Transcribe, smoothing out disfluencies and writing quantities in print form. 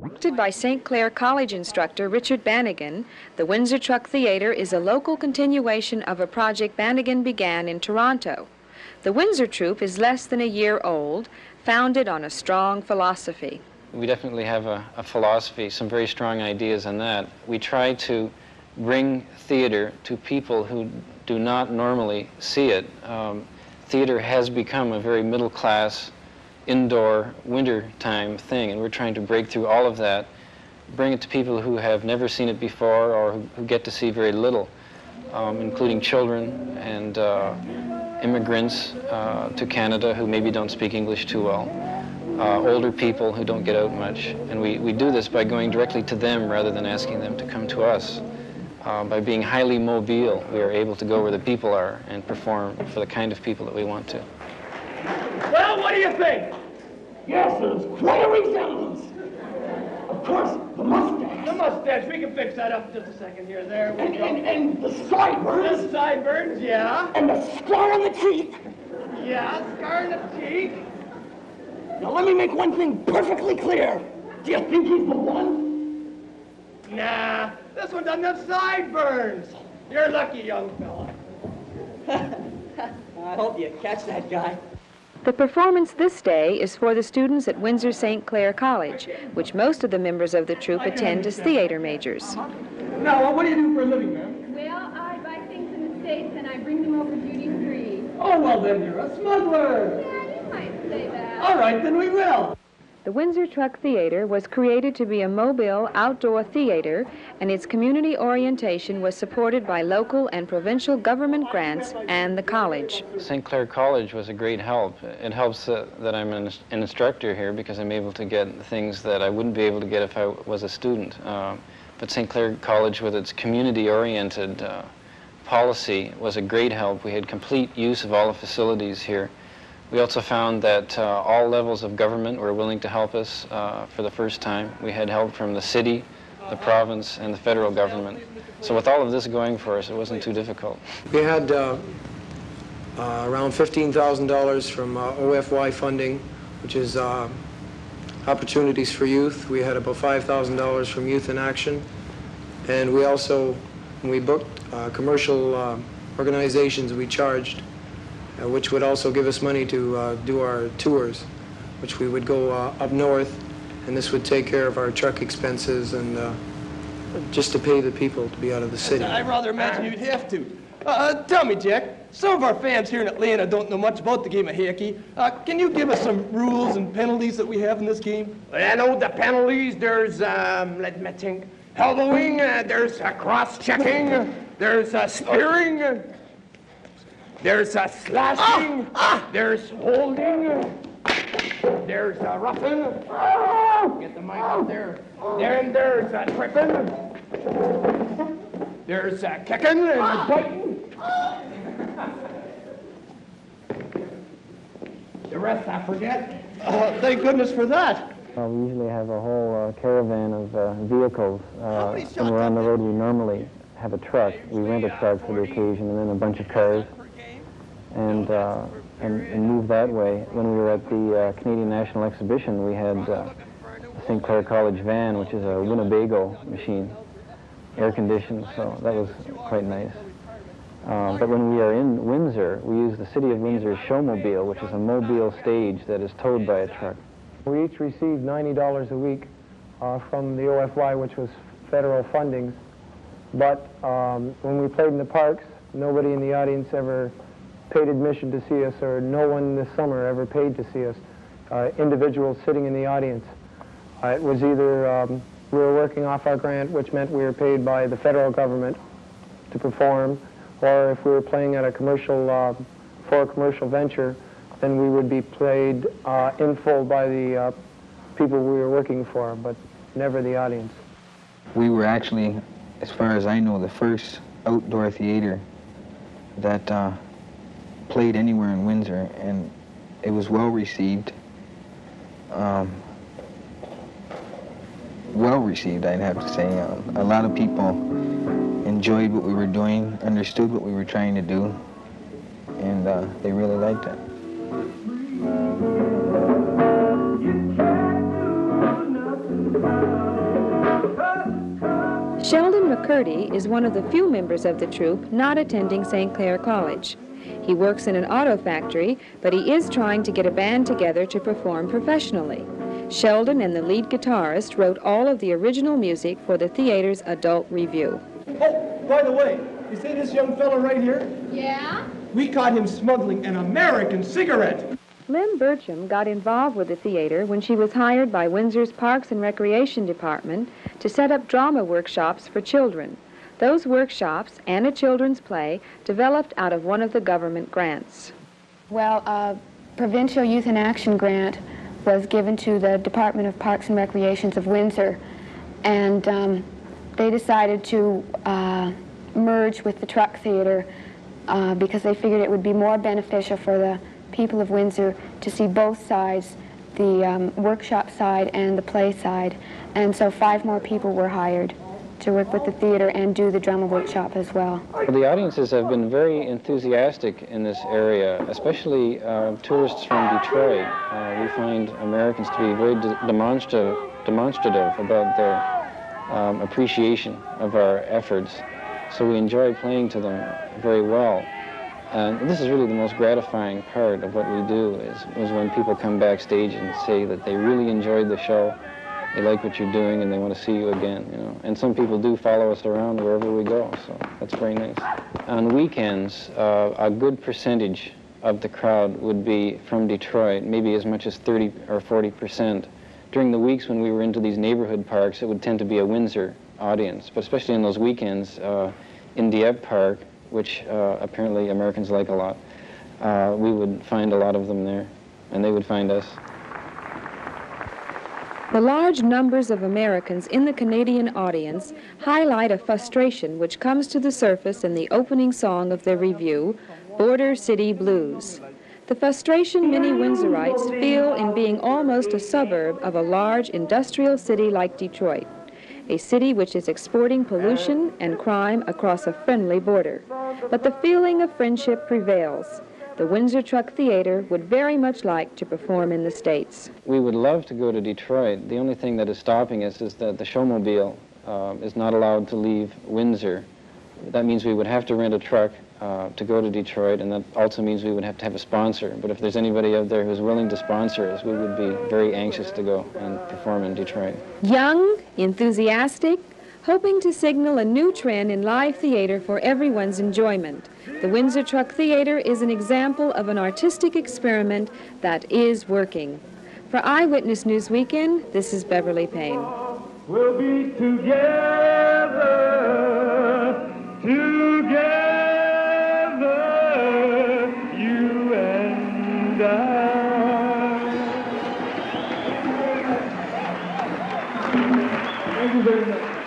Directed by St. Clair College instructor Richard Bannigan, the Windsor Truck Theatre is a local continuation of a project Bannigan began in Toronto. The Windsor troupe is less than a year old, founded on a strong philosophy. We definitely have a philosophy, some very strong ideas on that. We try to bring theater to people who do not normally see it. Theater has become a very middle-class, indoor, winter-time thing, and we're trying to break through all of that, bring it to people who have never seen it before or who get to see very little, including children and immigrants to Canada who maybe don't speak English too well. Older people who don't get out much. And we do this by going directly to them rather than asking them to come to us. By being highly mobile, we are able to go where the people are and perform for the kind of people that we want to. Well, what do you think? Yes, there's quite a resemblance. Of course, the mustache. The mustache, we can fix that up in just a second here. There we go. And the sideburns. The sideburns, yeah. And the scar on the cheek. Yeah, scar on the cheek. Now let me make one thing perfectly clear. Do you think he's the one? Nah, this one doesn't have sideburns. You're lucky, young fella. I hope you catch that guy. The performance this day is for the students at Windsor St. Clair College, which most of the members of the troupe attend as theater majors. Now, what do you do for a living, ma'am? Well, I buy things in the States and I bring them over duty-free. Oh, well, then you're a smuggler. Yeah, you might say that. All right, then we will. The Windsor Truck Theatre was created to be a mobile outdoor theater, and its community orientation was supported by local and provincial government grants and the college. St. Clair College was a great help. It helps that I'm an instructor here because I'm able to get things that I wouldn't be able to get if I was a student. But St. Clair College, with its community-oriented policy, was a great help. We had complete use of all the facilities here. We also found that all levels of government were willing to help us for the first time. We had help from the city, the province, and the federal government. So with all of this going for us, it wasn't too difficult. We had around $15,000 from OFY funding, which is Opportunities for Youth. We had about $5,000 from Youth in Action. And we also, when we booked commercial organizations, we charged, which would also give us money to do our tours, which we would go up north, and this would take care of our truck expenses and just to pay the people to be out of the city. I'd rather imagine you'd have to. Tell me, Jack, some of our fans here in Atlanta don't know much about the game of hockey. Can you give us some rules and penalties that we have in this game? I know the penalties. There's, let me think, elbowing, there's cross-checking, there's spearing, there's slashing, there's holding, there's roughing. Get the mic up there. Then there's tripping. There's kicking and biting. The rest I forget. Thank goodness for that. We usually have a whole caravan of vehicles. When we're on the road, we normally have a truck. We rent a truck for the occasion, and then a bunch of cars, and move that way. When we were at the Canadian National Exhibition, we had the St. Clair College van, which is a Winnebago machine, air-conditioned, so that was quite nice. But when we are in Windsor, we use the City of Windsor's showmobile, which is a mobile stage that is towed by a truck. We each received $90 a week from the OFY, which was federal funding. But when we played in the parks, nobody in the audience ever paid admission to see us, or no one this summer ever paid to see us, individuals sitting in the audience. It was either we were working off our grant, which meant we were paid by the federal government to perform, or if we were playing at a commercial, for a commercial venture, then we would be paid in full by the people we were working for, but never the audience. We were actually, as far as I know, the first outdoor theater that played anywhere in Windsor, and it was well received. Well received, I'd have to say. A lot of people enjoyed what we were doing, understood what we were trying to do, and they really liked it. You can't do nothing. Sheldon McCurdy is one of the few members of the troupe not attending St. Clair College. He works in an auto factory, but he is trying to get a band together to perform professionally. Sheldon and the lead guitarist wrote all of the original music for the theater's adult review. Oh, by the way, you see this young fella right here? Yeah? We caught him smuggling an American cigarette. Lynn Burcham got involved with the theater when she was hired by Windsor's Parks and Recreation Department to set up drama workshops for children. Those workshops and a children's play developed out of one of the government grants. Well, a Provincial Youth in Action grant was given to the Department of Parks and Recreations of Windsor, and they decided to merge with the Truck Theater because they figured it would be more beneficial for the people of Windsor to see both sides, the workshop side and the play side. And so 5 more people were hired to work with the theater and do the drama workshop as well. The audiences have been very enthusiastic in this area, especially tourists from Detroit. We find Americans to be very demonstrative about their appreciation of our efforts. So we enjoy playing to them very well. And this is really the most gratifying part of what we do, is when people come backstage and say that they really enjoyed the show, they like what you're doing, and they want to see you again, you know. And some people do follow us around wherever we go, so that's very nice. On weekends, a good percentage of the crowd would be from Detroit, maybe as much as 30 or 40%. During the weeks when we were into these neighborhood parks, it would tend to be a Windsor audience, but especially on those weekends in Dieppe Park, which apparently Americans like a lot, we would find a lot of them there, and they would find us. The large numbers of Americans in the Canadian audience highlight a frustration which comes to the surface in the opening song of the review, Border City Blues. The frustration many Windsorites feel in being almost a suburb of a large industrial city like Detroit, a city which is exporting pollution and crime across a friendly border. But the feeling of friendship prevails. The Windsor Truck Theater would very much like to perform in the States. We would love to go to Detroit. The only thing that is stopping us is that the showmobile is not allowed to leave Windsor. That means we would have to rent a truck to go to Detroit, and that also means we would have to have a sponsor. But if there's anybody out there who's willing to sponsor us, we would be very anxious to go and perform in Detroit. Young, enthusiastic, hoping to signal a new trend in live theater for everyone's enjoyment. The Windsor Truck Theater is an example of an artistic experiment that is working. For Eyewitness News Weekend, this is Beverly Payne. We'll be together, you and I. Thank you very much.